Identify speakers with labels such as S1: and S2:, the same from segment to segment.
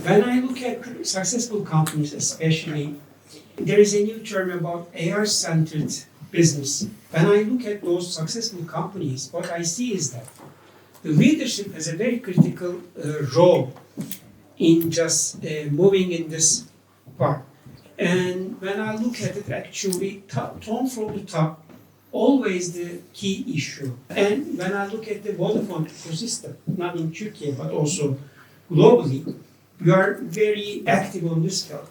S1: When I look at successful companies, especially, there is a new term about AI-centered business. When I look at those successful companies, what I see is that the leadership has a very critical role in just moving in this part. And when I look at it, actually, tone from the top, always the key issue. And when I look at the Vodafone ecosystem, not in Turkey, but also globally, you are very active on this field.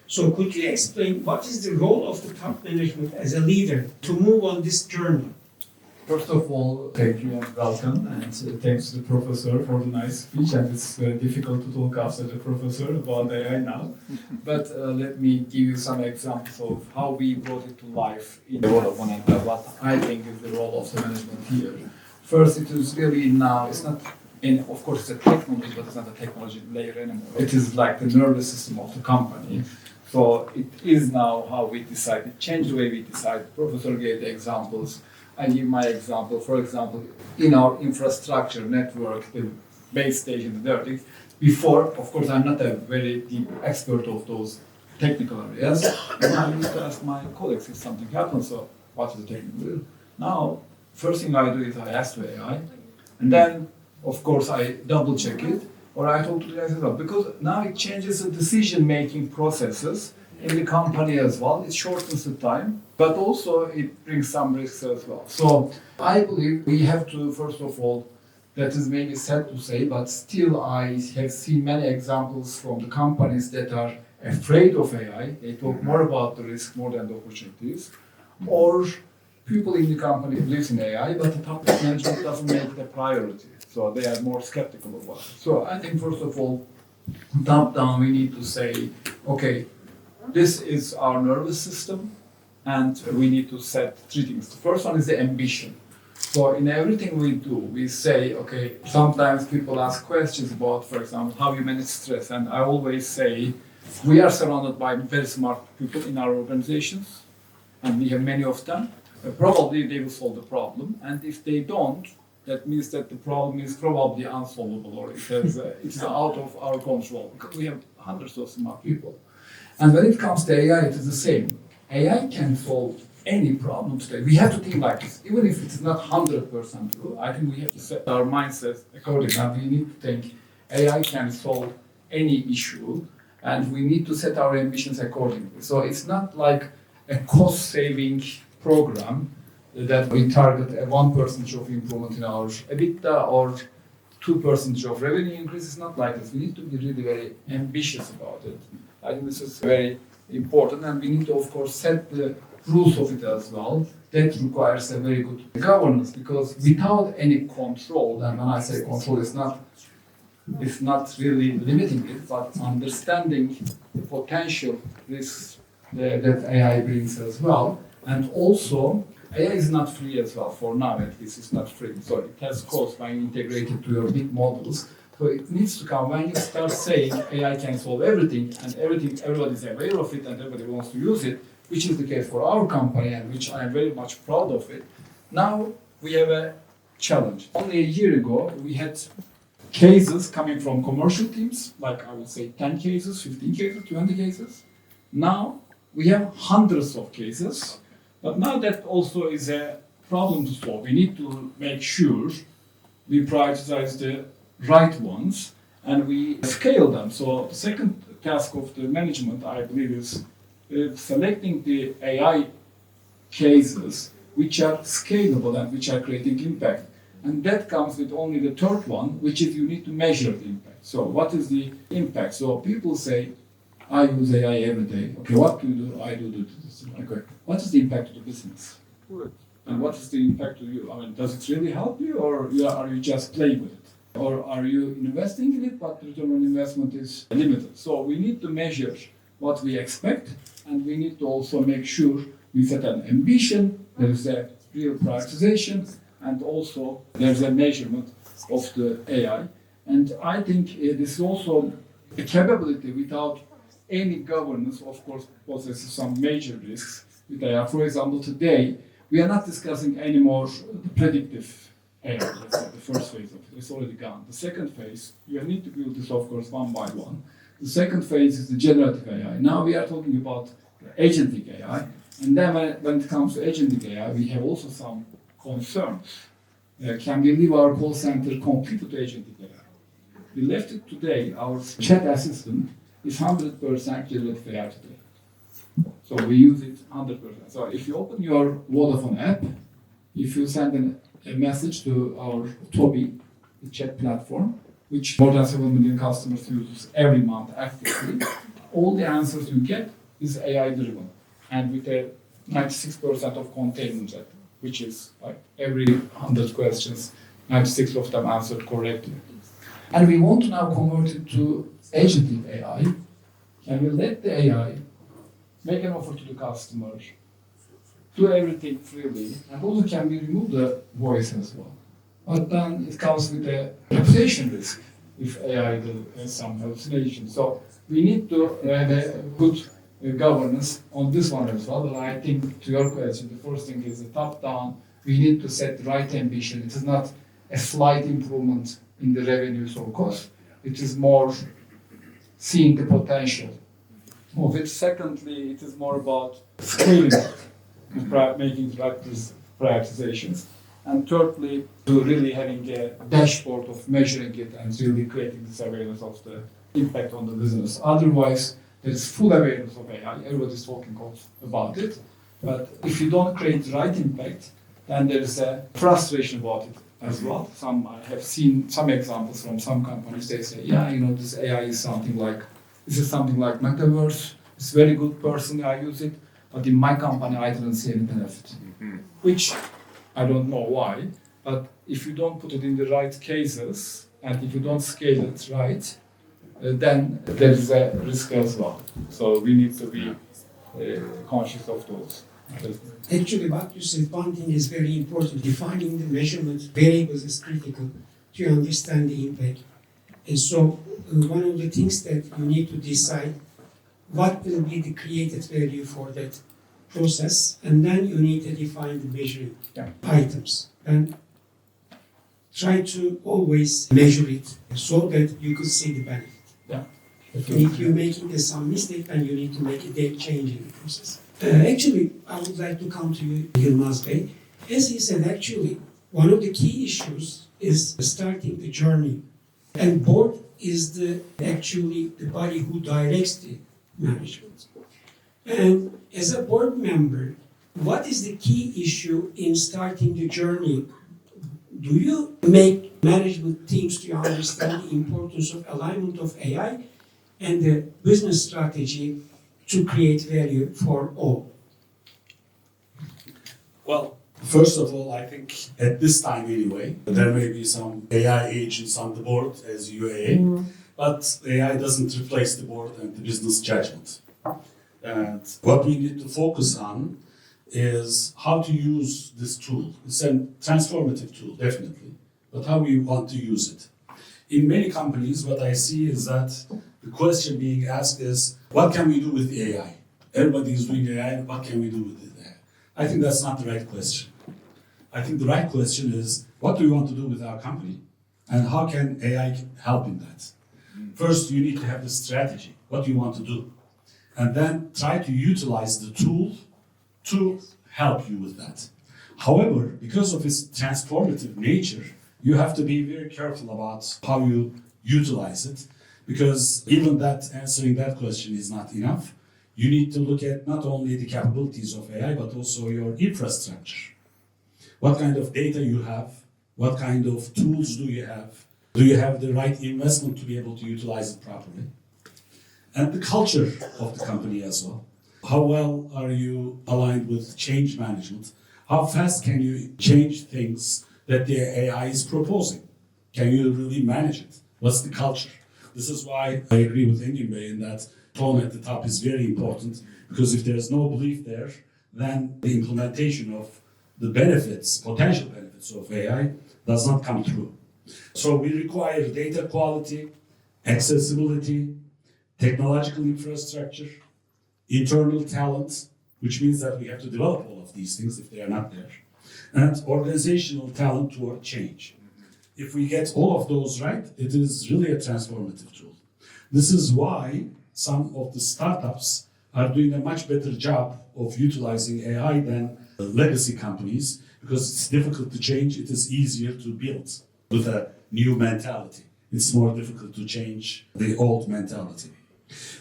S1: So could you explain what is the role of the top management as a leader to move on this journey?
S2: First of all, thank you and welcome, and thanks to the professor for the nice speech. And it's difficult to talk after the professor about AI now. But let me give you some examples of how we brought it to life in the Vodafone and what I think is the role of the management here. First, it is really now, it's not, of course it's a technology, but it's not a technology layer anymore. It is like the nervous system of the company. So it is now how we decide, it changed the way we decide. The professor gave the examples. I give my example. For example, in our infrastructure network, the base station, the dirty, before, of course, I'm not a very deep expert of those technical areas. And I used to ask my colleagues if something happens, so what is the technical? Now, first thing I do is I ask the AI, and then, of course, I double check it, or I talk to the AI as well, because now it changes the decision-making processes in the company as well. It shortens the time, but also it brings some risks as well. So I believe we have to, first of all, that is maybe sad to say, but still I have seen many examples from the companies that are afraid of AI. They talk more about the risk more than the opportunities. Or people in the company believes in AI, but the top management doesn't make it a priority. So they are more skeptical about it. So I think first of all, top down we need to say, okay, this is our nervous system, and we need to set three things. The first one is the ambition. So in everything we do, we say, okay, sometimes people ask questions about, for example, how you manage stress. And I always say, we are surrounded by very smart people in our organizations, and we have many of them. Probably they will solve the problem. And if they don't, that means that the problem is probably unsolvable, or it is out of our control, because we have hundreds of smart people. And when it comes to AI, it is the same. AI can solve any problem today. We have to think like this, even if it's not 100% true. I think we have to set our mindset accordingly. And we need to think AI can solve any issue, and we need to set our ambitions accordingly. So it's not like a cost-saving program that we target a 1% of improvement in our EBITDA or 2% of revenue increase. It's not like this. We need to be really very ambitious about it. I think this is very important, and we need to, of course, set the rules of it as well. That requires a very good governance, because without any control, and when I say control, it's not really limiting it, but understanding the potential risks that AI brings as well. And also, AI is not free as well. For now, at least, it's not free. So it has cost when integrated to your big models. So it needs to come when you start saying AI can solve everything, and everybody is aware of it and everybody wants to use it, which is the case for our company, and which I am very much proud of it. Now we have a challenge. Only a year ago, we had cases coming from commercial teams, like I would say 10 cases, 15 cases, 20 cases. Now we have hundreds of cases, but now that also is a problem to solve. We need to make sure we prioritize the right ones and we scale them. So the second task of the management, I believe, is selecting the AI cases which are scalable and which are creating impact. And that comes with only the third one, which is you need to measure the impact. So what is the impact? So people say, I use AI every day. Okay, what do you do? I do this. Okay, what is the impact to the business? Good. And what is the impact to you? I mean, does it really help you, or are you just playing with it? Or are you investing in it, but the return on investment is limited? So we need to measure what we expect, and we need to also make sure we set an ambition, there is a real prioritization, and also there's a measurement of the AI. And I think this is also a capability without any governance, of course, possesses some major risks with AI. For example, today, we are not discussing anymore the predictive AI, let's say the first phase of it. It's already gone. The second phase, you need to build this, of course, one by one. The second phase is the generative AI. Now we are talking about agentic AI. And then when it comes to agentic AI, we have also some concerns. Can we leave our call center completely to agentic AI? We left it today. Our chat assistant is 100% generative AI today. So we use it 100%. So if you open your Vodafone app, if you send a message to our Toby, the chat platform, which more than 7 million customers use every month actively, all the answers you get is AI driven and with a 96% of containment rate, which is like every 100 questions, 96 of them answered correctly. And we want to now convert it to agentic AI. Can we let the AI make an offer to the customer, do everything freely, and also can we remove the voice as well? But then it comes with a reputation risk if AI has some hallucination. So we need to have a good governance on this one as well. But I think to your question, the first thing is the top down. We need to set the right ambition. It is not a slight improvement in the revenues or cost. It is more seeing the potential of it. Secondly, it is more about scaling it, making the right prioritizations. And thirdly, to really having a dashboard of measuring it and really creating this awareness of the impact on the business. Otherwise, there is full awareness of AI. Everybody's talking about it. But if you don't create the right impact, then there is a frustration about it as well. I have seen some examples from some companies. They say, yeah, this AI is something like metaverse. It's very good personally, I use it. But in my company, I didn't see any benefit. Which I don't know why. But if you don't put it in the right cases, and if you don't scale it right, then there is a risk as well. So we need to be conscious of those.
S1: Actually, what you said, one thing is very important. Defining the measurement variables is critical to understand the impact. And so one of the things that you need to decide what will be the created value for that process, and then you need to define the measuring items. And try to always measure it so that you could see the benefit.
S2: Yeah.
S1: And if you're making some mistake, then you need to make a big change in the process. Actually, I would like to come to you, Yılmaz Bey. As he said, actually, one of the key issues is starting the journey. And board is actually the body who directs the management. And as a board member, what is the key issue in starting the journey? Do you make management teams to understand the importance of alignment of AI and the business strategy to create value for all?
S3: Well, first of all, I think at this time anyway, there may be some AI agents on the board as UAA, but AI doesn't replace the board and the business judgment. And what we need to focus on is how to use this tool. It's a transformative tool, definitely, but how we want to use it. In many companies, what I see is that the question being asked is, what can we do with AI? Everybody is doing AI, what can we do with AI? I think that's not the right question. I think the right question is, what do we want to do with our company? And how can AI help in that? First, you need to have the strategy. What do you want to do? And then try to utilize the tool to help you with that. However, because of its transformative nature, you have to be very careful about how you utilize it, because even that answering that question is not enough. You need to look at not only the capabilities of AI, but also your infrastructure. What kind of data you have? What kind of tools do you have? Do you have the right investment to be able to utilize it properly? And the culture of the company as well. How well are you aligned with change management? How fast can you change things that the AI is proposing? Can you really manage it? What's the culture? This is why I agree with Engin Bey in that tone at the top is very important, because if there's no belief there, then the implementation of the benefits, potential benefits of AI does not come through. So we require data quality, accessibility, technological infrastructure, internal talent, which means that we have to develop all of these things if they are not there, and organizational talent toward change. If we get all of those right, it is really a transformative tool. This is why some of the startups are doing a much better job of utilizing AI than legacy companies, because it's difficult to change, it is easier to build with a new mentality. It's more difficult to change the old mentality.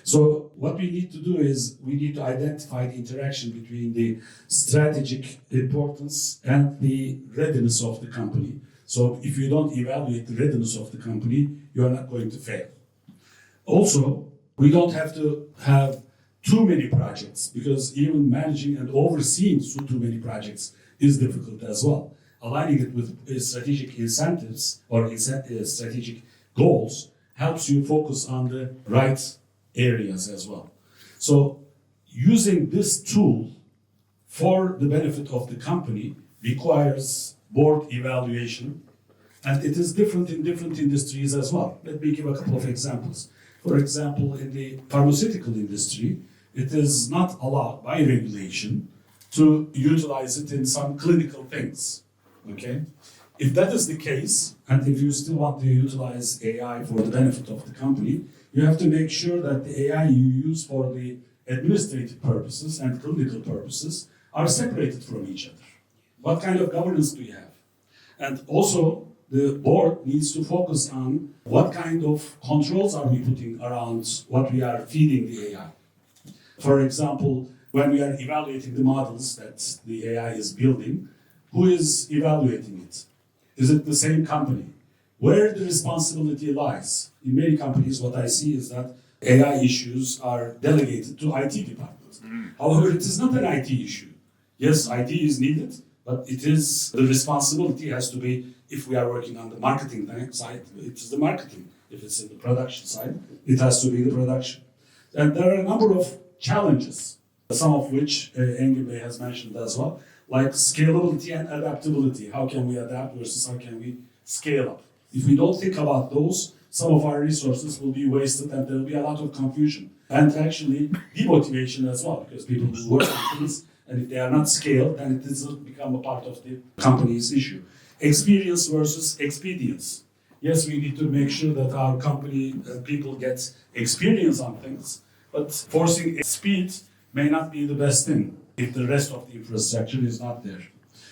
S3: So what we need to do is we need to identify the interaction between the strategic importance and the readiness of the company. So if you don't evaluate the readiness of the company, you are not going to fail. Also, we don't have to have too many projects, because even managing and overseeing too many projects is difficult as well. Aligning it with strategic incentives or strategic goals helps you focus on the right areas as well. So using this tool for the benefit of the company requires board evaluation, and it is different in different industries as well. Let me give a couple of examples. For example, in the pharmaceutical industry, it is not allowed by regulation to utilize it in some clinical things, okay? If that is the case, and if you still want to utilize AI for the benefit of the company, you have to make sure that the AI you use for the administrative purposes and clinical purposes are separated from each other. What kind of governance do you have? And also, the board needs to focus on what kind of controls are we putting around what we are feeding the AI. For example, when we are evaluating the models that the AI is building, who is evaluating it? Is it the same company? Where the responsibility lies? In many companies, what I see is that AI issues are delegated to IT departments. However, it is not an IT issue. Yes, IT is needed, but it is the responsibility has to be, if we are working on the marketing side, it is the marketing. If it's in the production side, it has to be the production. And there are a number of challenges, some of which Engin has mentioned as well, like scalability and adaptability. How can we adapt versus how can we scale up? If we don't think about those, some of our resources will be wasted and there will be a lot of confusion and actually demotivation as well, because people will work on things, and if they are not scaled, then it doesn't become a part of the company's issue. Experience versus expedience. Yes, we need to make sure that our company people get experience on things, but forcing speed may not be the best thing if the rest of the infrastructure is not there.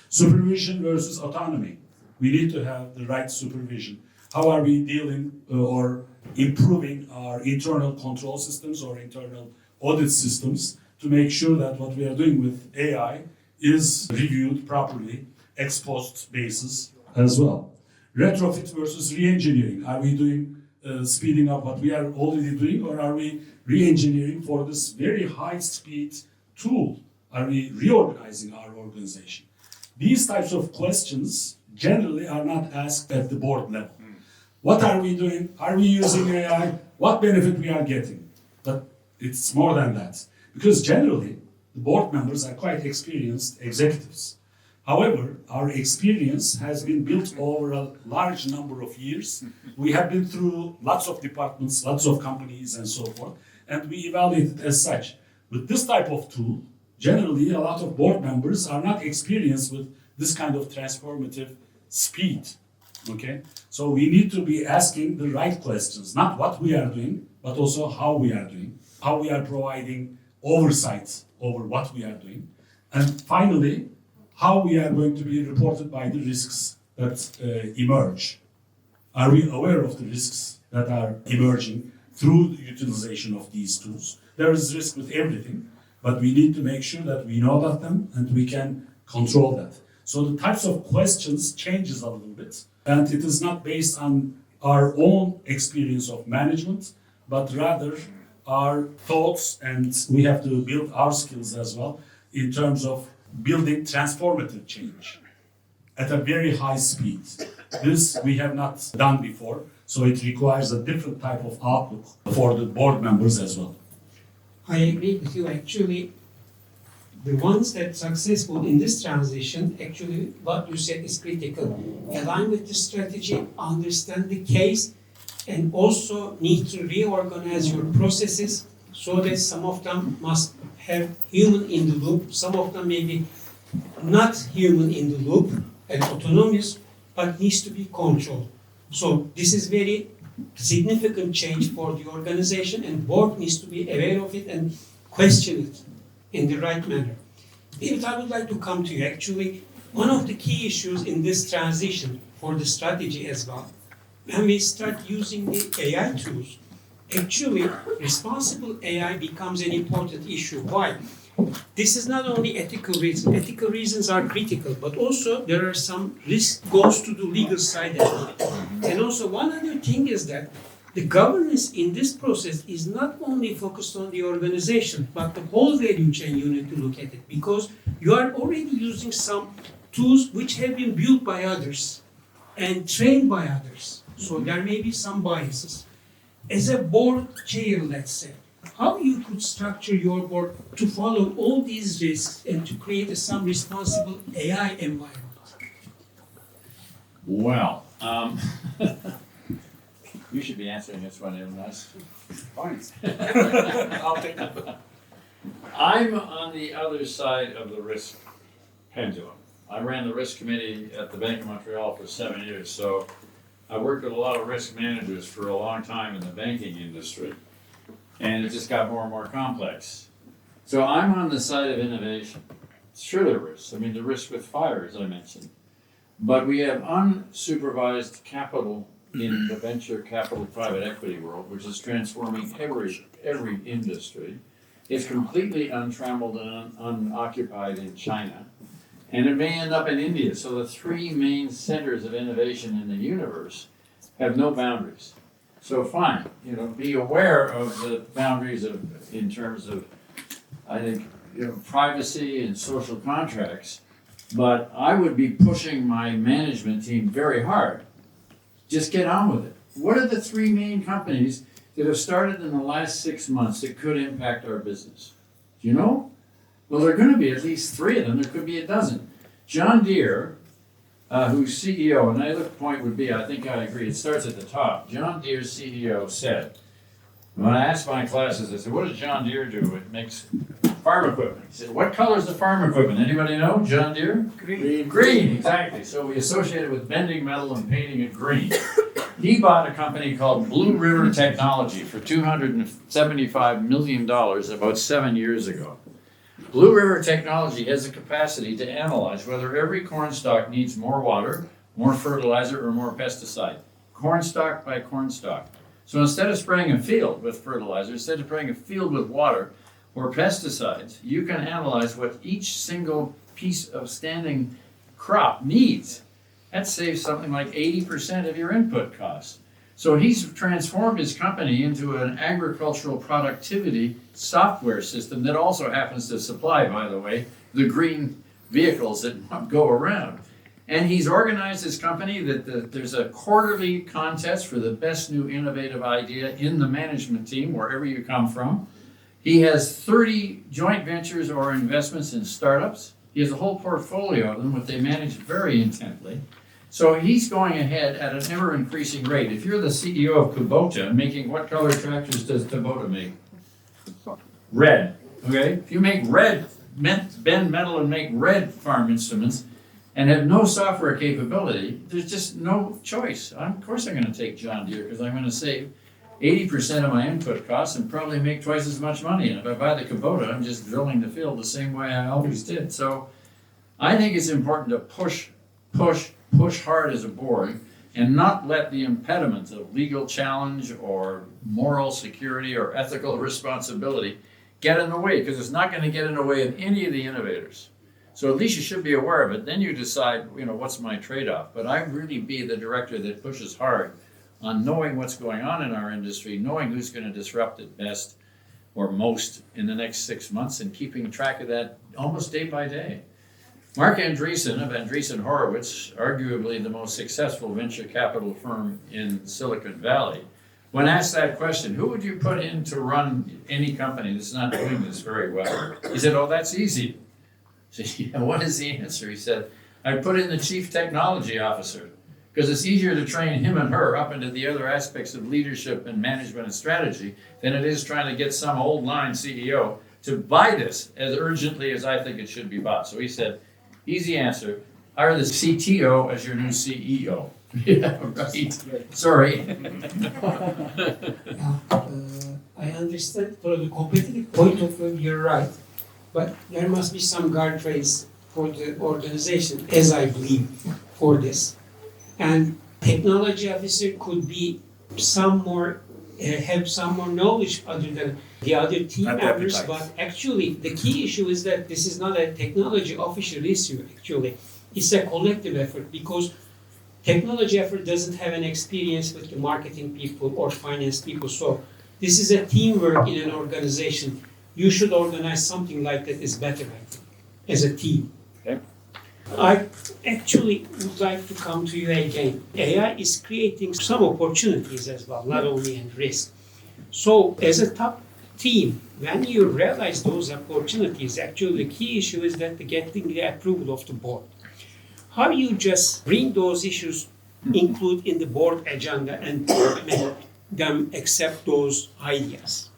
S3: Supervision versus autonomy. We need to have the right supervision. How are we dealing or improving our internal control systems or internal audit systems to make sure that what we are doing with AI is reviewed properly, ex post basis as well. Retrofit versus re-engineering. Are we doing speeding up what we are already doing, or are we re-engineering for this very high speed tool? Are we reorganizing our organization? These types of questions generally are not asked at the board level. What are we doing? Are we using AI? What benefit we are getting? But it's more than that. Because generally, the board members are quite experienced executives. However, our experience has been built over a large number of years. We have been through lots of departments, lots of companies, and so forth, and we evaluate it as such. With this type of tool, generally, a lot of board members are not experienced with this kind of transformative speed. Okay? So we need to be asking the right questions, not what we are doing, but also how we are doing, how we are providing oversight over what we are doing, and finally, how we are going to be reported by the risks that emerge. Are we aware of the risks that are emerging through the utilization of these tools? There is risk with everything, but we need to make sure that we know about them and we can control that. So the types of questions changes a little bit, and it is not based on our own experience of management, but rather our thoughts, and we have to build our skills as well in terms of building transformative change at a very high speed. This we have not done before, so it requires a different type of outlook for the board members as well.
S1: I agree with you. Actually, the ones that are successful in this transition, actually what you said is critical. Align with the strategy, understand the case, and also need to reorganize your processes so that some of them must have human in the loop, some of them may be not human in the loop and autonomous, but needs to be controlled. So this is very significant change for the organization, and board needs to be aware of it and question it in the right manner. David, I would like to come to you. Actually, one of the key issues in this transition for the strategy as well, when we start using the AI tools, actually responsible AI becomes an important issue. Why? This is not only ethical reasons. Ethical reasons are critical, but also there are some risk goes to the legal side as well. And also one other thing is that the governance in this process is not only focused on the organization, but the whole value chain you need to look at it, because you are already using some tools which have been built by others and trained by others. So there may be some biases. As a board chair, let's say, how you could structure your board to follow all these risks and to create some responsible AI environment?
S4: Well, you should be answering this one, Yılmaz.
S5: Fine.
S4: I'll take it. I'm on the other side of the risk pendulum. I ran the risk committee at the Bank of Montreal for 7 years, so I worked with a lot of risk managers for a long time in the banking industry. And it just got more and more complex. So I'm on the side of innovation. Sure, there are risks. I mean, the risk with fire, as I mentioned. But we have unsupervised capital in the venture capital private equity world, which is transforming every industry. It's completely untrammeled and unoccupied in China. And it may end up in India. So the three main centers of innovation in the universe have no boundaries. So fine, be aware of the boundaries in terms of, I think, privacy and social contracts. But I would be pushing my management team very hard. Just get on with it. What are the three main companies that have started in the last 6 months that could impact our business? Do you know? Well, there are going to be at least 3 of them. There could be a dozen. John Deere, who's CEO, and the other point would be, I think I agree, it starts at the top. John Deere's CEO said, when I asked my classes, I said, what does John Deere do? It makes farm equipment. He said, what color is the farm equipment? Anybody know? John Deere?
S1: Green.
S4: Green, exactly. So we associate it with bending metal and painting it green. He bought a company called Blue River Technology for $275 million about 7 years ago. Blue River Technology has the capacity to analyze whether every corn stalk needs more water, more fertilizer, or more pesticide. Corn stalk by corn stalk. So instead of spraying a field with fertilizer, instead of spraying a field with water or pesticides, you can analyze what each single piece of standing crop needs. That saves something like 80% of your input costs. So he's transformed his company into an agricultural productivity software system that also happens to supply, by the way, the green vehicles that go around. And he's organized his company that there's a quarterly contest for the best new innovative idea in the management team, wherever you come from. He has 30 joint ventures or investments in startups. He has a whole portfolio of them, which they manage very intently. So he's going ahead at an ever-increasing rate. If you're the CEO of Kubota, making what color tractors does Kubota make? Red, okay? If you make red, bend metal and make red farm instruments and have no software capability, there's just no choice. Of course I'm going to take John Deere because I'm going to save 80% of my input costs and probably make twice as much money. And if I buy the Kubota, I'm just drilling the field the same way I always did. So I think it's important to push hard as a board and not let the impediments of legal challenge or moral security or ethical responsibility get in the way, because it's not going to get in the way of any of the innovators. So at least you should be aware of it. Then you decide, what's my trade-off? But I really be the director that pushes hard on knowing what's going on in our industry, knowing who's going to disrupt it best or most in the next 6 months, and keeping track of that almost day by day. Mark Andreessen of Andreessen Horowitz, arguably the most successful venture capital firm in Silicon Valley, when asked that question, who would you put in to run any company that's not doing this very well? He said, oh, that's easy. I said, yeah, what is the answer? He said, I'd put in the chief technology officer, because it's easier to train him and her up into the other aspects of leadership and management and strategy than it is trying to get some old line CEO to buy this as urgently as I think it should be bought. So he said, easy answer, hire the CTO as your new CEO. Yeah, right. Sorry.
S1: I understand from the competitive point of view, you're right. But there must be some guardrails for the organization, as I believe, for this. And technology officer could be some more, have some more knowledge other than the other team
S5: And
S1: members.
S5: appetite.
S1: But actually, the key issue is that this is not a technology official issue, actually. It's a collective effort because technology effort doesn't have an experience with the marketing people or finance people. So this is a teamwork in an organization. You should organize something like that is better, I think, as a team.
S5: Okay.
S1: I actually would like to come to you again. AI is creating some opportunities as well, not only in risk. So as a top team, when you realize those opportunities, actually the key issue is that getting the approval of the board. How you just bring those issues, include in the board agenda and make them accept those ideas?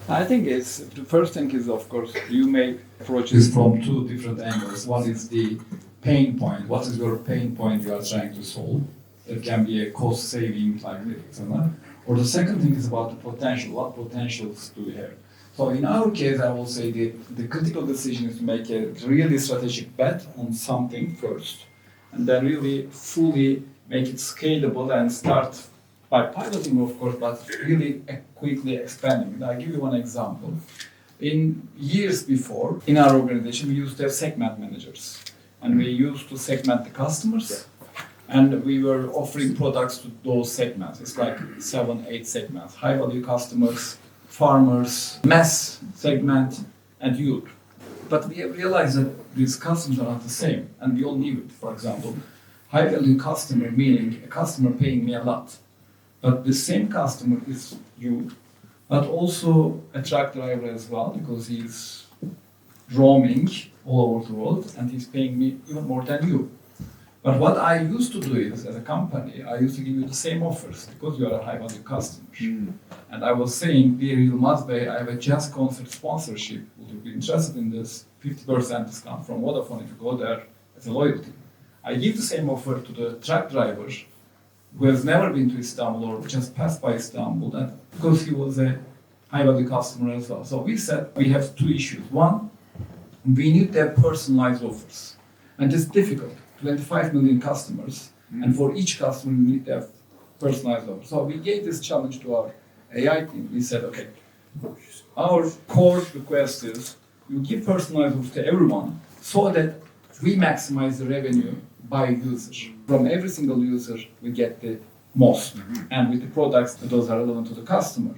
S2: I think it's the first thing is, of course, you may approach this from two different angles. One is the pain point. What is your pain point you are trying to solve? It can be a cost saving like this, or the second thing is about the potential. What potentials do we have? So in our case, I will say the critical decision is to make a really strategic bet on something first, and then really fully make it scalable and start by piloting, of course, but really quickly expanding. And I'll give you one example. In years before, in our organization, we used to have segment managers, and we used to segment the customers, and we were offering products to those segments. It's like 7, 8 segments: high-value customers, farmers, mass segment, and youth. But we have realized that these customers are not the same, and we all knew it. For example, high-value customer meaning a customer paying me a lot. But the same customer is you, but also a truck driver as well, because he's roaming all over the world and he's paying me even more than you. But what I used to do is, as a company, I used to give you the same offers because you are a high-value customer. And I was saying, dear Yılmaz Bey, I have a jazz concert sponsorship. Would you be interested in this 50% discount from Vodafone if you go there as a loyalty? I give the same offer to the truck driver who has never been to Istanbul or just passed by Istanbul, and because he was a high-value customer as well. So we said we have two issues. One, we need to have personalized offers. And it's difficult. 25 million customers, and for each customer we need to have personalized offers. So we gave this challenge to our AI team. We said, okay, our core request is you give personalized offers to everyone so that we maximize the revenue by user. From every single user, we get the most, and with the products that those are relevant to the customer.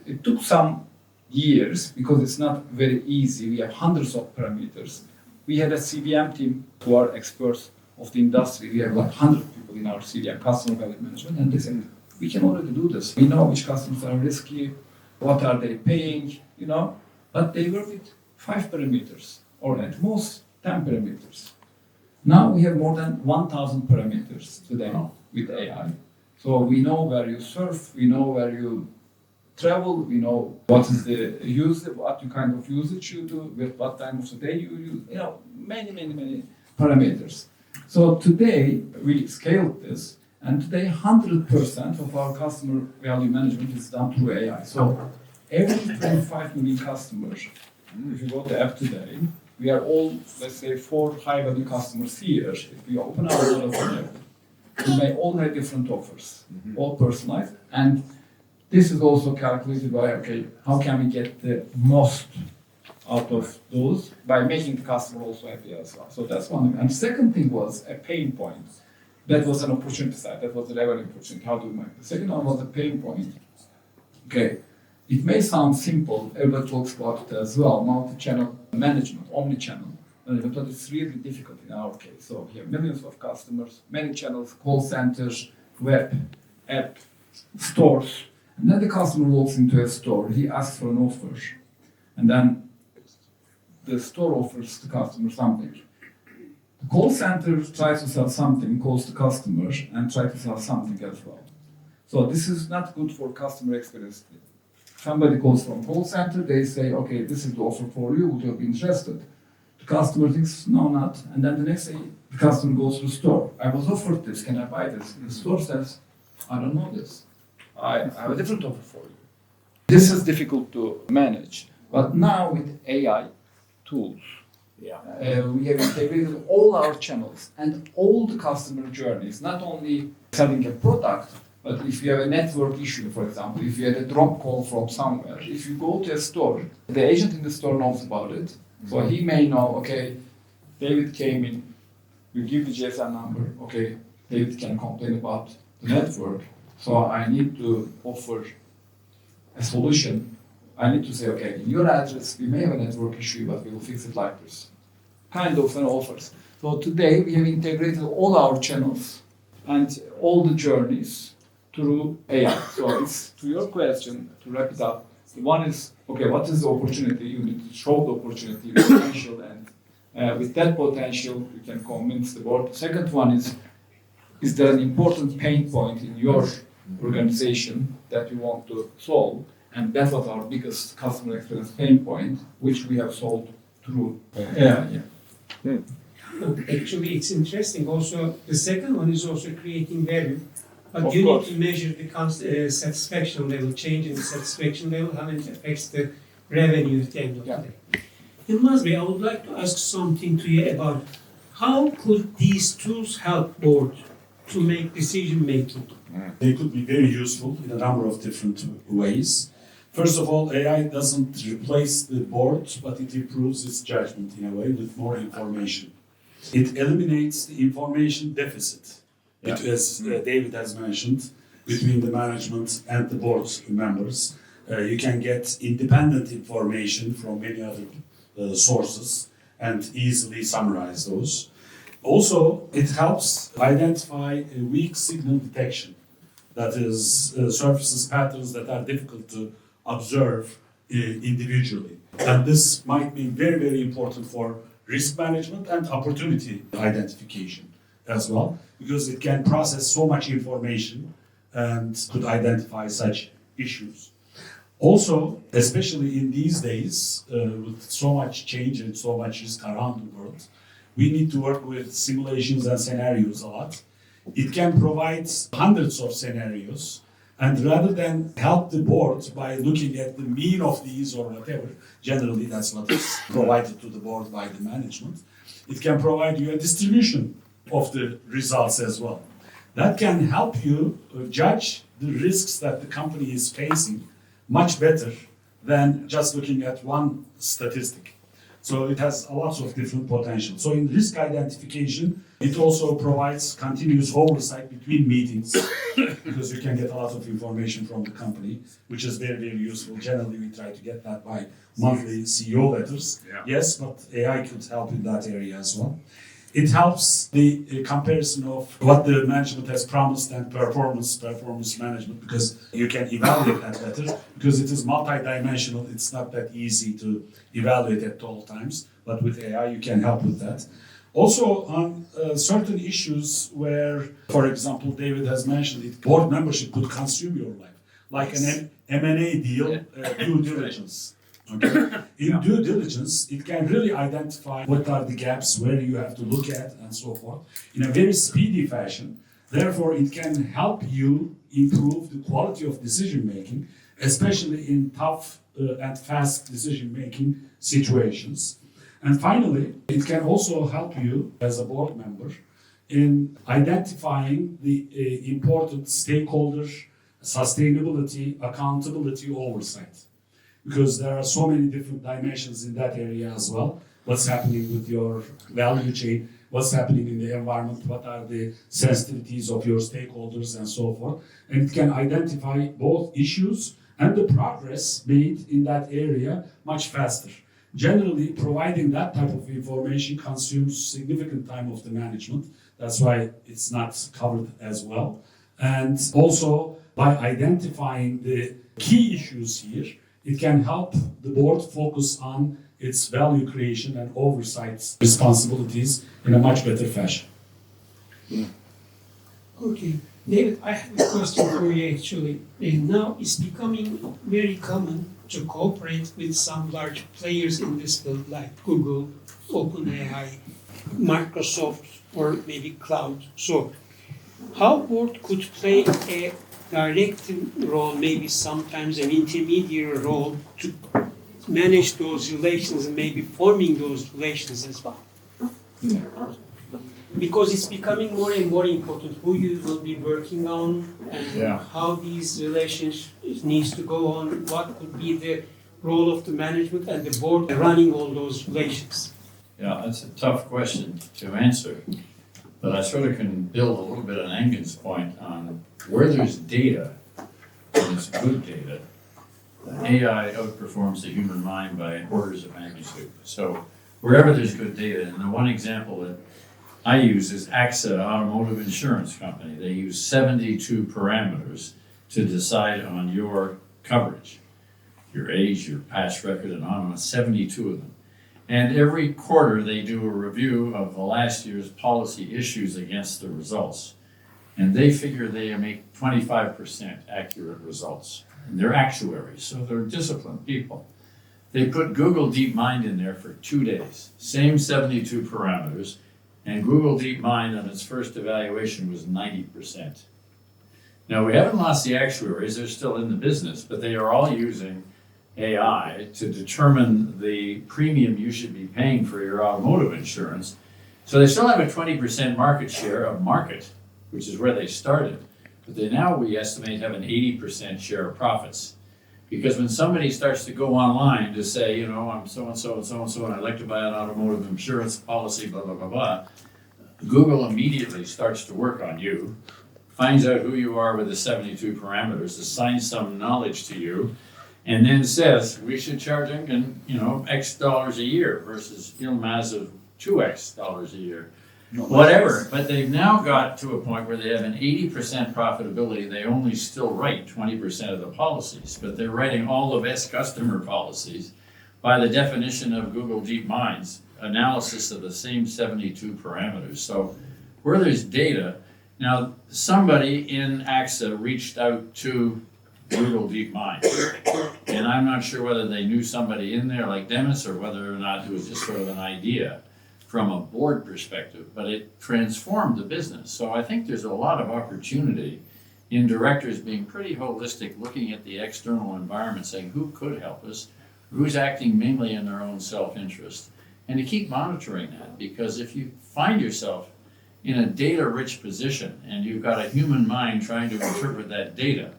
S2: It took some years because it's not very easy. We have hundreds of parameters. We had a CVM team who are experts of the industry. We have like 100 people in our CVM, customer value management, and they said, we can already do this. We know which customers are risky, what are they paying, but they work with 5 parameters, or at most 10 parameters. Now we have more than 1,000 parameters today with AI. So we know where you surf, we know where you travel, we know what is the use, what kind of usage you do, with what time of the day you use, many parameters. So today we scaled this, and today 100% of our customer value management is done through AI. So every 25 million customers, if you go to the app today, we are all, let's say, 4 high-value customers here. If we open our Vodafone app, we may all have different offers, all personalized. And this is also calculated by, okay, how can we get the most out of those by making the customer also happy as well. So that's one thing. And second thing was a pain point. That was an opportunity side. That was the revenue opportunity. How do we make it? The second one was a pain point. Okay, it may sound simple. Everybody talks about it as well. Multi-channel management, omni-channel management, but it's really difficult in our case. So we have millions of customers, many channels, call centers, web, app, stores. And then the customer walks into a store. He asks for an offer. And then the store offers the customer something. The call center tries to sell something, calls the customer, and tries to sell something as well. So this is not good for customer experience. Somebody calls from call center, they say, okay, this is the offer for you, would you be interested? The customer thinks, no, not. And then the next day, the The customer goes to the store. I was offered this. Can I buy this? The store says, I don't know this. I have a different offer for you. This is difficult to manage. But now with AI tools, we have integrated all our channels and all the customer journeys, not only selling a product, but if you have a network issue, for example, if you had a drop call from somewhere, if you go to a store, the agent in the store knows about it. So he may know, okay, David came in, you give the GSM number, okay, David can complain about the network. So I need to offer a solution. I need to say, okay, in your address, we may have a network issue, but we will fix it like this. Kind of an offers. So today we have integrated all our channels and all the journeys through AI. So it's to your question, to wrap it up, one is, okay, what is the opportunity? You need to show the opportunity, the potential, and with that potential, you can convince the board. The second one is there an important pain point in your organization that you want to solve? And that was our biggest customer experience pain point, which we have solved through AI.
S1: Actually, it's interesting. Also, the second one is also creating value. But
S2: Of
S1: you
S2: course.
S1: need to measure the satisfaction level, change in the satisfaction level, how it affects the revenue at the end of the day. Yılmaz Bey, I would like to ask something to you about how could these tools help board to make decision making?
S3: They could be very useful in a number of different ways. First of all, AI doesn't replace the board, but it improves its judgment in a way with more information. It eliminates the information deficit, as David has mentioned, between the management and the board members. You can get independent information from many other sources and easily summarize those. Also, it helps identify a weak signal detection, that is, surfaces patterns that are difficult to observe individually. And this might be very, very important for risk management and opportunity identification as well, because it can process so much information and could identify such issues. Also, especially in these days, with so much change and so much risk around the world, we need to work with simulations and scenarios a lot. It can provide hundreds of scenarios, and rather than help the board by looking at the mean of these or whatever, generally that's what is provided to the board by the management, it can provide you a distribution of the results as well. That can help you judge the risks that the company is facing much better than just looking at one statistic. So it has a lot of different potential. So in risk identification, it also provides continuous oversight between meetings because you can get a lot of information from the company, which is very, very useful. Generally, we try to get that by monthly CEO letters. Yeah. Yes, but AI could help in that area as well. It helps the comparison of what the management has promised and performance management, because you can evaluate that better, because it is multi-dimensional. It's not that easy to evaluate at all times, but with AI you can help with that. Also on certain issues where, for example, David has mentioned it, board membership could consume your life, like an M&A deal, due diligence. Okay. In due diligence, it can really identify what are the gaps, where you have to look at, and so forth, in a very speedy fashion. Therefore, it can help you improve the quality of decision making, especially in tough and fast decision making situations. And finally, it can also help you as a board member in identifying the important stakeholder sustainability, accountability, oversight. Because there are so many different dimensions in that area as well. What's happening with your value chain, what's happening in the environment, what are the sensitivities of your stakeholders and so forth. And it can identify both issues and the progress made in that area much faster. Generally, providing that type of information consumes significant time of the management. That's why it's not covered as well. And also, by identifying the key issues here, it can help the board focus on its value creation and oversight responsibilities in a much better fashion.
S1: Okay, David, I have a question for you actually. Now it's becoming very common to cooperate with some large players in this field like Google, OpenAI, Microsoft or maybe cloud. So how board could play a directing role, maybe sometimes an intermediary role to manage those relations and maybe forming those relations as well. Because it's becoming more and more important who you will be working on and how these relations needs to go on, what could be the role of the management and the board running all those relations.
S4: Yeah, that's a tough question to answer, but I sort of can build a little bit on Engin's point on where there's data, and it's good data, AI outperforms the human mind by orders of magnitude. So wherever there's good data, and the one example that I use is AXA Automotive Insurance Company. They use 72 parameters to decide on your coverage, your age, your past record, and on 72 of them. And every quarter they do a review of the last year's policy issues against the results. And they figure they make 25% accurate results. And they're actuaries, so they're disciplined people. They put Google DeepMind in there for 2 days, same 72 parameters, and Google DeepMind on its first evaluation was 90%. Now we haven't lost the actuaries, they're still in the business, but they are all using AI to determine the premium you should be paying for your automotive insurance. So they still have a 20% market share of market, which is where they started. But they now, we estimate, have an 80% share of profits. Because when somebody starts to go online to say, you know, I'm so-and-so and so-and-so, and I'd like to buy an automotive insurance policy, blah, blah, blah, blah, Google immediately starts to work on you, finds out who you are with the 72 parameters, assigns some knowledge to you, and then says, we should charge Engin, you know, X dollars a year versus Yılmaz of 2X dollars a year. Whatever, but they've now got to a point where they have an 80% profitability. They only still write 20% of the policies, but they're writing all of S customer policies by the definition of Google DeepMind's analysis of the same 72 parameters. So where there's data, now somebody in AXA reached out to Google DeepMind, and I'm not sure whether they knew somebody in there like Dennis or whether or not it was just sort of an idea from a board perspective, but it transformed the business. So I think there's a lot of opportunity in directors being pretty holistic, looking at the external environment, saying who could help us, who's acting mainly in their own self-interest, and to keep monitoring that, because if you find yourself in a data-rich position and you've got a human mind trying to interpret that data,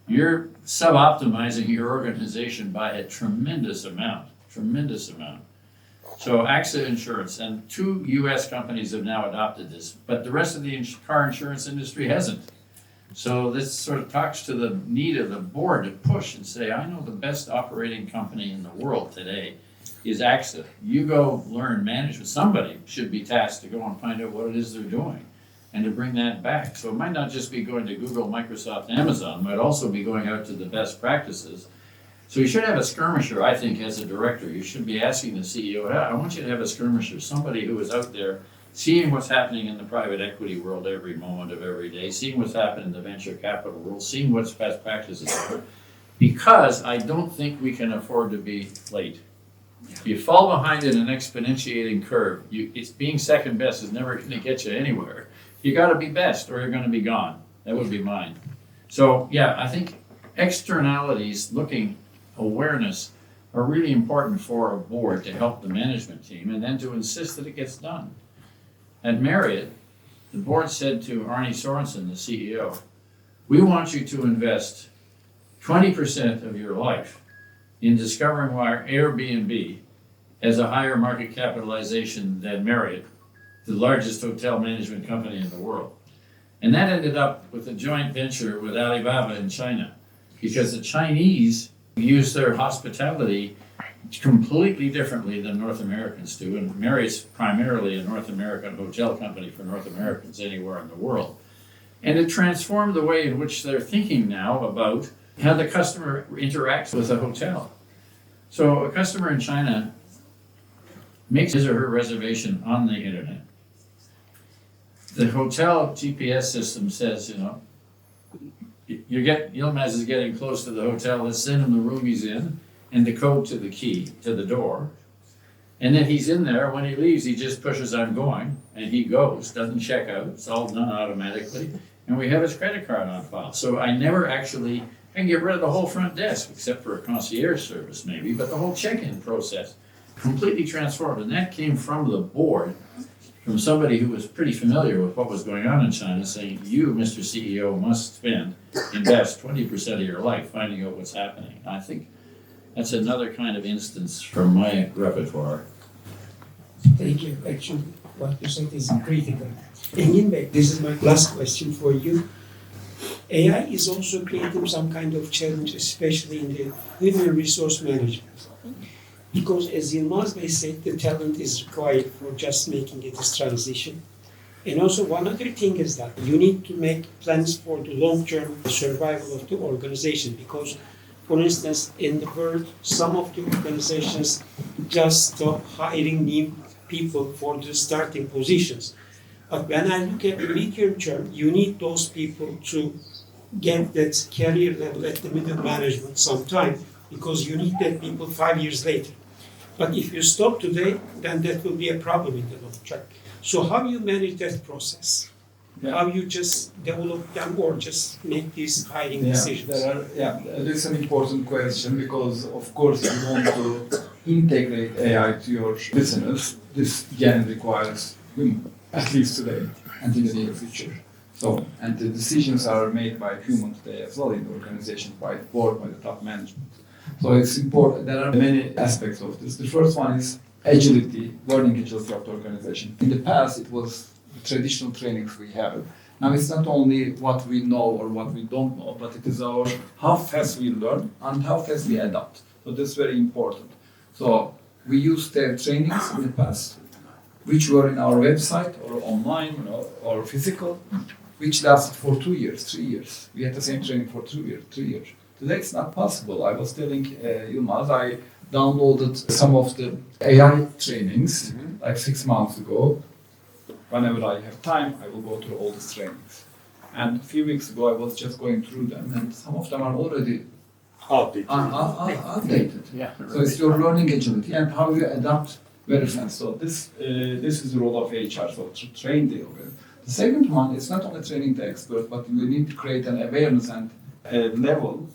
S4: you're sub-optimizing your organization by a tremendous amount. So AXA Insurance and 2 US companies have now adopted this, but the rest of the car insurance industry hasn't. So this sort of talks to the need of the board to push and say, I know the best operating company in the world today is AXA. You go learn management. Somebody should be tasked to go and find out what it is they're doing and to bring that back. So it might not just be going to Google, Microsoft, Amazon, it might also be going out to the best practices. So you should have a skirmisher, I think, as a director. You should be asking the CEO, I want you to have a skirmisher, somebody who is out there seeing what's happening in the private equity world every moment of every day, seeing what's happening in the venture capital world, seeing what's best practices are. Because I don't think we can afford to be late. If you fall behind in an exponentiating curve, it's being second best is never going to get you anywhere. You got to be best or you're going to be gone. That would be mine. So yeah, I think externalities, awareness are really important for a board to help the management team and then to insist that it gets done. At Marriott, the board said to Arne Sorensen, the CEO, we want you to invest 20% of your life in discovering why Airbnb has a higher market capitalization than Marriott, the largest hotel management company in the world. And that ended up with a joint venture with Alibaba in China, because the Chinese use their hospitality completely differently than North Americans do. And Marriott's primarily a North American hotel company for North Americans anywhere in the world. And it transformed the way in which they're thinking now about how the customer interacts with a hotel. So a customer in China makes his or her reservation on the internet. The hotel GPS system says, Yılmaz is getting close to the hotel, let's send him the room he's in and the code to the key to the door. And then he's in there, when he leaves, he just pushes I'm going, and he goes, doesn't check out, it's all done automatically. And we have his credit card on file. So I can get rid of the whole front desk, except for a concierge service maybe, but the whole check-in process completely transformed. And that came from the board, from somebody who was pretty familiar with what was going on in China, saying, you, Mr. CEO, must invest 20% of your life finding out what's happening. And I think that's another kind of instance from my repertoire.
S1: Thank you. Actually, what you said is critical. Engin Bey, this is my last question for you. AI is also creating some kind of challenge, especially in the human resource management. Because as Yılmaz Bey said, the talent is required for just making it this transition. And also one other thing is that you need to make plans for the long-term survival of the organization, because for instance, in the world, some of the organizations just stop hiring new people for the starting positions. But when I look at the medium term, you need those people to get that career level at the middle management sometime, because you need that people 5 years later. But if you stop today, then that will be a problem in the long term. So how you manage that process?
S2: Yeah.
S1: How you just develop them or just make these hiring decisions?
S2: That's an important question, because of course you want to integrate AI to your business. This again requires human, at least today and in the near future. So, and the decisions are made by human today as well in the organization, by the board, by the top management. So it's important. There are many aspects of this. The first one is agility, learning agility of the organization. In the past, it was the traditional trainings we have. Now it's not only what we know or what we don't know, but it is our how fast we learn and how fast we adapt. So that's very important. So we used their trainings in the past, which were in our website or online, or physical, which lasted for 2 years, 3 years. We had the same training for 2 years, 3 years. Today it's not possible. I was telling Yılmaz, I downloaded some of the AI trainings like 6 months ago. Whenever I have time, I will go through all these trainings. And a few weeks ago, I was just going through them, and some of them are already outdated.
S4: Yeah.
S2: So it's your learning agility and how you adapt very fast. So this is the role of HR, so to train the organ. The second one is not only training the expert, but you need to create an awareness and a level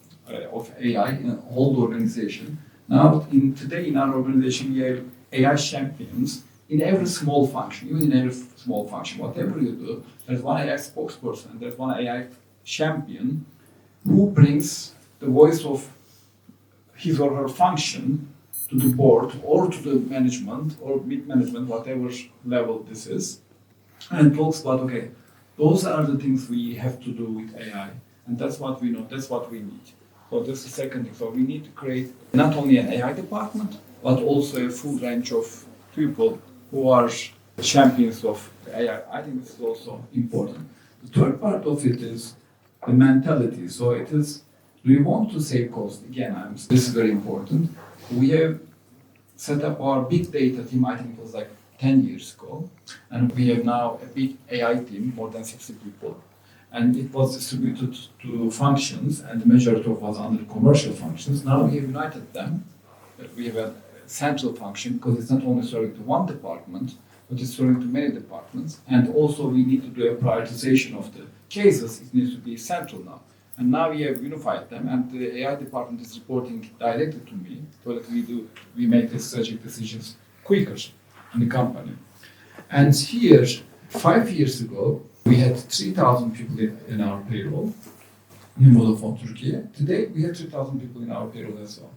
S2: of AI in a whole organization. Now, today in our organization, we have AI champions in every small function, even in every small function. Whatever you do, there's one AI spokesperson, there's one AI champion who brings the voice of his or her function to the board or to the management or mid-management, whatever level this is, and talks about, okay, those are the things we have to do with AI, and that's what we know, that's what we need. So that's the second thing. So we need to create not only an AI department, but also a full range of people who are champions of AI. I think this is also important. The third part of it is the mentality. So it is, do you want to save cost? Again, this is very important. We have set up our big data team, I think it was like 10 years ago, and we have now a big AI team, more than 60 people. And it was distributed to functions, and the majority of us under commercial functions. Now we have united them. We have a central function, because it's not only serving to one department, but it's serving to many departments. And also we need to do a prioritization of the cases. It needs to be central now. And now we have unified them, and the AI department is reporting directly to me, so that we make the strategic decisions quicker in the company. And here, 5 years ago, we had 3,000 people in our payroll in Vodafone Türkiye. Today, we have 3,000 people in our payroll as well.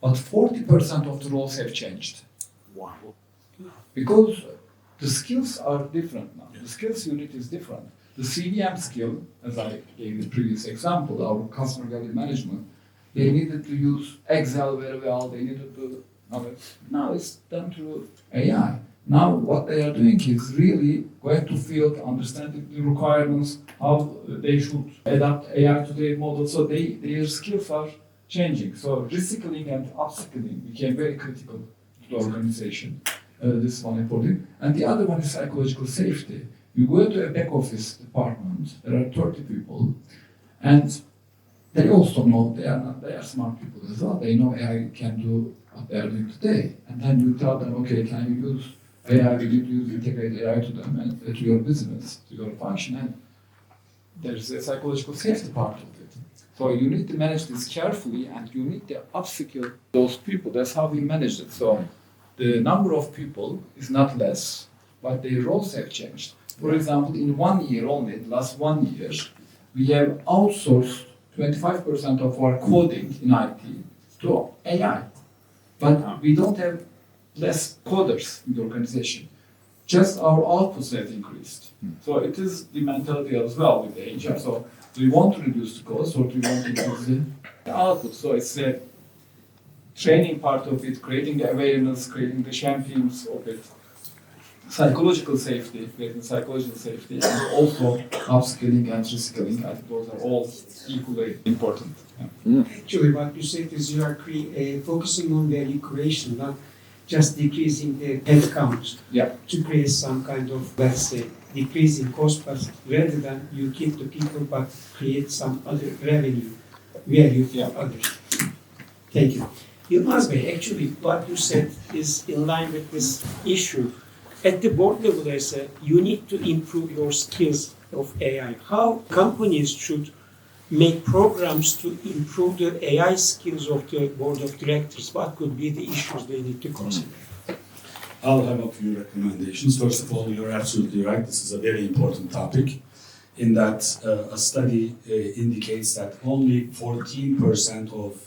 S2: But 40% of the roles have changed.
S4: Wow.
S2: Because the skills are different now. The skills unit is different. The CVM skill, as I gave the previous example, our customer value management, they needed to use Excel very well. They needed to. Now it's done through AI. Now what they are doing is really going to field, understanding the requirements, how they should adapt AI to their model. So their skills are changing. So reskilling and upskilling became very critical to the organization. This is one important. And the other one is psychological safety. You go to a back office department, there are 30 people, and they also know they are smart people as well. They know AI can do what they are doing today. And then you tell them, okay, can you use AI, will you integrate AI to them and to your business, to your function? And there's a psychological safety part of it. So you need to manage this carefully and you need to upskill those people. That's how we manage it. So the number of people is not less, but their roles have changed. For example, in 1 year only, the last 1 year, we have outsourced 25% of our coding in IT to AI. But we don't have less coders in the organization. Just our outputs have increased. So it is the mentality as well with the HR. So do we want to reduce the cost or do we want to increase the output? So it's a training part of it, creating the awareness, creating the champions of it. Psychological safety, creating psychological safety, and also upskilling and reskilling. I think those are all equally important.
S1: Actually, what you said is you are focusing on value creation, not just decreasing the headcount to create some kind of, let's say, decrease in cost, but rather than you keep the people but create some other revenue value for others. Thank you. Yılmaz Bey, actually what you said is in line with this issue. At the board level, I said you need to improve your skills of AI. How companies should make programs to improve the AI skills of the board of directors? What could be the issues they need to consider?
S3: I'll have a few recommendations. First of all, you're absolutely right. This is a very important topic in that a study indicates that only 14% of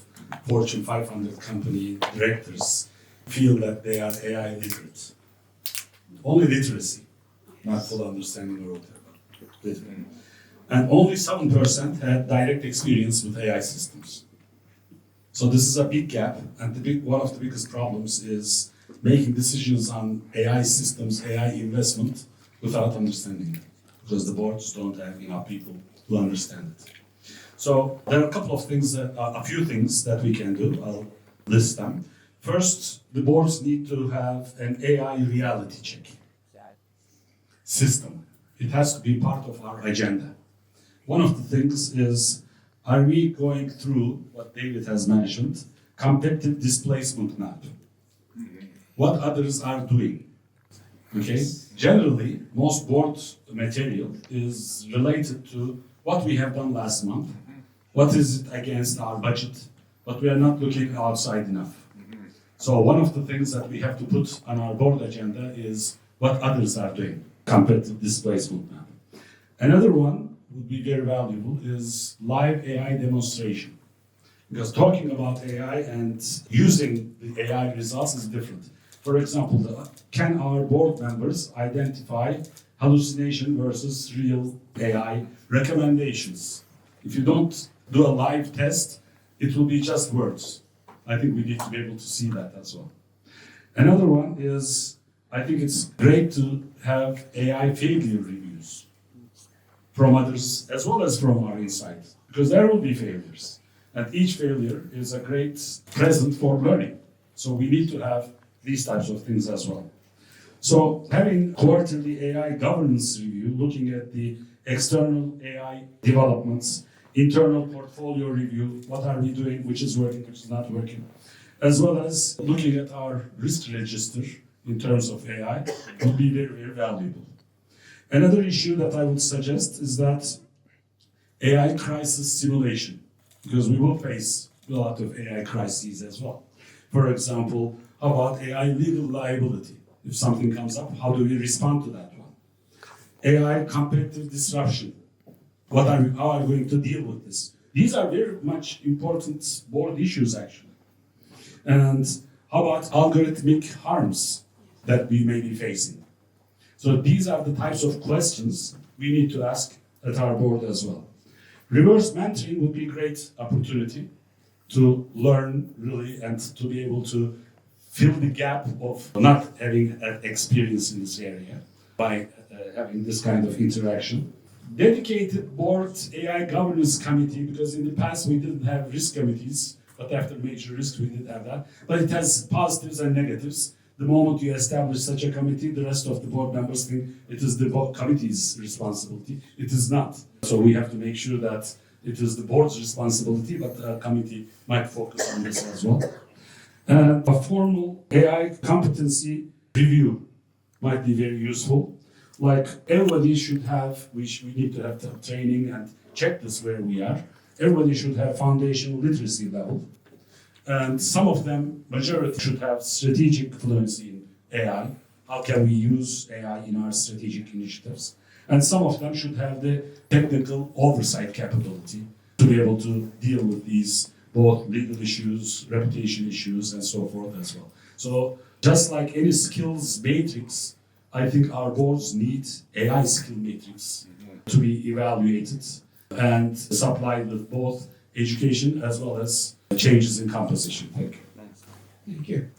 S3: Fortune 500 company directors feel that they are AI literate. Only literacy, not full understanding or whatever. And only 7% had direct experience with AI systems. So this is a big gap, and one of the biggest problems is making decisions on AI systems, AI investment, without understanding it, because the boards don't have enough people to understand it. So there are a few things that we can do. I'll list them. First, the boards need to have an AI reality check system. It has to be part of our agenda. One of the things is, are we going through what David has mentioned, competitive displacement map? What others are doing. Okay? Generally, most board material is related to what we have done last month, what is it against our budget, but we are not looking outside enough. So one of the things that we have to put on our board agenda is what others are doing, competitive displacement map. Another one would be very valuable is live AI demonstration. Because talking about AI and using the AI results is different. For example, can our board members identify hallucination versus real AI recommendations? If you don't do a live test, it will be just words. I think we need to be able to see that as well. Another one is, I think it's great to have AI failure reviews from others as well as from our inside, because there will be failures. And each failure is a great present for learning. So we need to have these types of things as well. So having quarterly AI governance review, looking at the external AI developments, internal portfolio review, what are we doing, which is working, which is not working, as well as looking at our risk register in terms of AI would be very, very valuable. Another issue that I would suggest is that AI crisis simulation, because we will face a lot of AI crises as well. For example, how about AI legal liability? If something comes up, how do we respond to that one? AI competitive disruption. How are we going to deal with this? These are very much important board issues, actually. And how about algorithmic harms that we may be facing? So these are the types of questions we need to ask at our board as well. Reverse mentoring would be a great opportunity to learn really and to be able to fill the gap of not having experience in this area by having this kind of interaction. Dedicated board AI governance committee, because in the past we didn't have risk committees, but after major risk we did have that. But it has positives and negatives. The moment you establish such a committee, the rest of the board members think it is the board committee's responsibility. It is not. So we have to make sure that it is the board's responsibility, but a committee might focus on this as well. And a formal AI competency review might be very useful. Like everybody should have, we need to have training and check this where we are. Everybody should have foundational literacy level. And some of them, majority, should have strategic fluency in AI. How can we use AI in our strategic initiatives? And some of them should have the technical oversight capability to be able to deal with these both legal issues, reputation issues, and so forth as well. So just like any skills matrix, I think our boards need AI skill matrix to be evaluated and supplied with both education as well as changes in composition. Thank you.
S1: Thank you.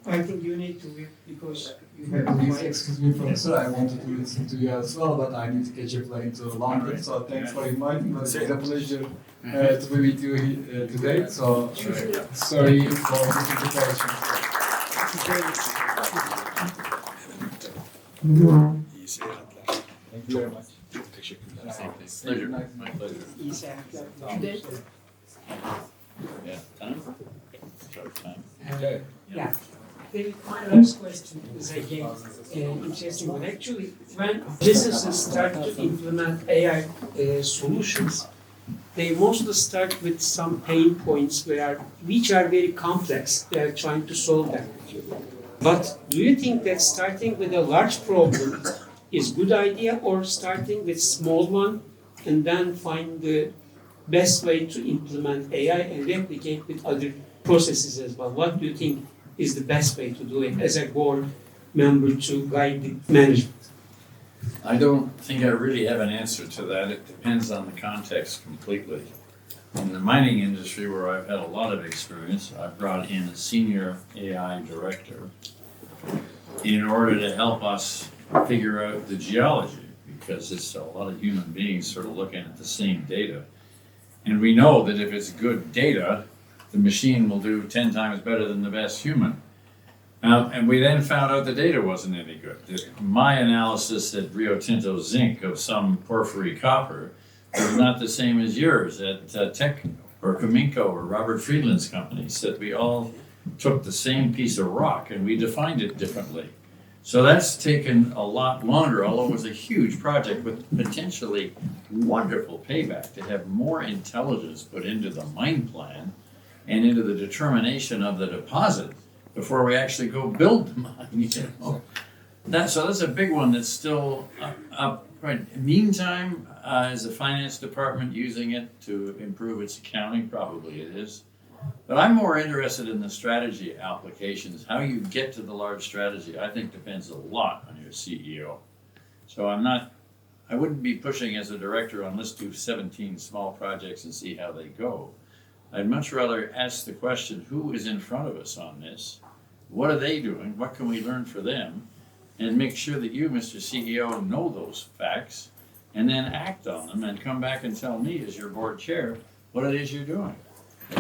S1: I think you need to wait because you have
S2: Please
S1: to
S2: excuse me, Professor. I wanted to listen to you as well, but I need to catch a plane to London. So thanks for inviting me. It's a pleasure to be with you today. So sorry for missing the question. Thank you very much.
S4: Pleasure. My pleasure.
S1: İyi seyahatler.
S4: Yeah, time? Short time.
S1: Yeah. My last question is again interesting one. Actually, when businesses start to implement AI solutions, they mostly start with some pain points which are very complex. They are trying to solve them. But do you think that starting with a large problem is a good idea, or starting with small one and then find the best way to implement AI and replicate with other processes as well? What do you think is the best way to do it as a board member to guide the management?
S4: I don't think I really have an answer to that. It depends on the context completely. In the mining industry, where I've had a lot of experience, I brought in a senior AI director in order to help us figure out the geology, because it's a lot of human beings sort of looking at the same data. And we know that if it's good data, the machine will do 10 times better than the best human. And we then found out the data wasn't any good. My analysis at Rio Tinto Zinc of some porphyry copper was not the same as yours at Tech or Cominco or Robert Friedland's companies, that we all took the same piece of rock and we defined it differently. So that's taken a lot longer, although it was a huge project with potentially wonderful payback to have more intelligence put into the mine plan and into the determination of the deposit before we actually go build the mine. You know? So that's a big one that's still up. Right. Meantime, is the finance department using it to improve its accounting? Probably it is. But I'm more interested in the strategy applications. How you get to the large strategy, I think, depends a lot on your CEO. So I wouldn't be pushing as a director on let's do 17 small projects and see how they go. I'd much rather ask the question, who is in front of us on this? What are they doing? What can we learn for them? And make sure that you, Mr. CEO, know those facts and then act on them and come back and tell me as your board chair what it is you're doing.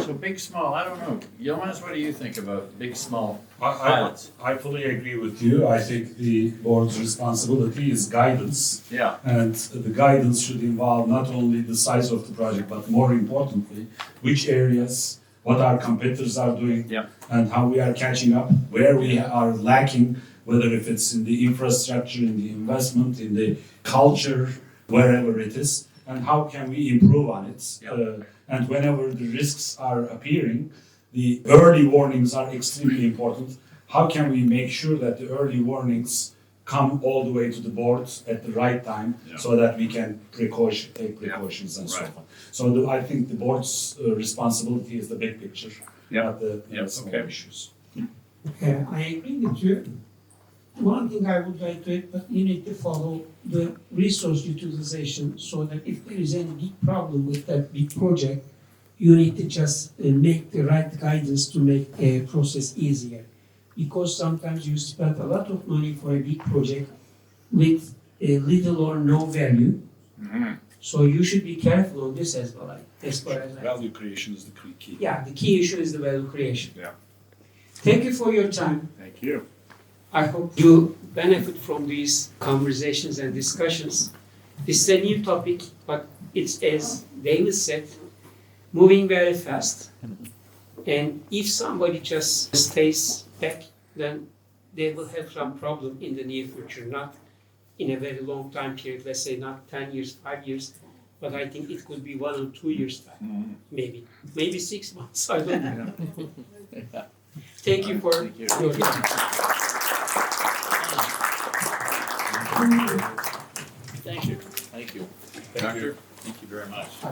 S4: So big, small, I don't know. Yılmaz, what do you think about big, small pilots?
S3: I fully agree with you. I think the board's responsibility is guidance.
S4: Yeah.
S3: And the guidance should involve not only the size of the project, but more importantly, which areas, what our competitors are doing,
S4: Yeah.
S3: and how we are catching up, where we are lacking, whether if it's in the infrastructure, in the investment, in the culture, wherever it is, and how can we improve on it.
S4: Yeah.
S3: And whenever the risks are appearing, the early warnings are extremely important. How can we make sure that the early warnings come all the way to the board at the right time, so that we can take precautions and so on. So I think the board's responsibility is the big picture, not the small issues.
S1: I agree with you. One thing I would like to add, but you need to follow the resource utilization so that if there is any big problem with that big project, you need to just make the right guidance to make a process easier. Because sometimes you spend a lot of money for a big project with little or no value.
S4: Mm-hmm.
S1: So you should be careful on this as well. As far as
S3: Value creation is the key.
S1: Yeah, the key issue is the value creation.
S3: Yeah.
S1: Thank you for your time.
S3: Thank you.
S1: I hope you benefit from these conversations and discussions. This is a new topic, but it's, as David said, moving very fast. And if somebody just stays back, then they will have some problem in the near future, not in a very long time period, let's say not 10 years, 5 years, but I think it could be 1 or 2 years time, maybe 6 months, I don't know. Thank you for
S4: Thank you.
S1: your
S4: Thank you. Thank you. Doctor, thank you very much.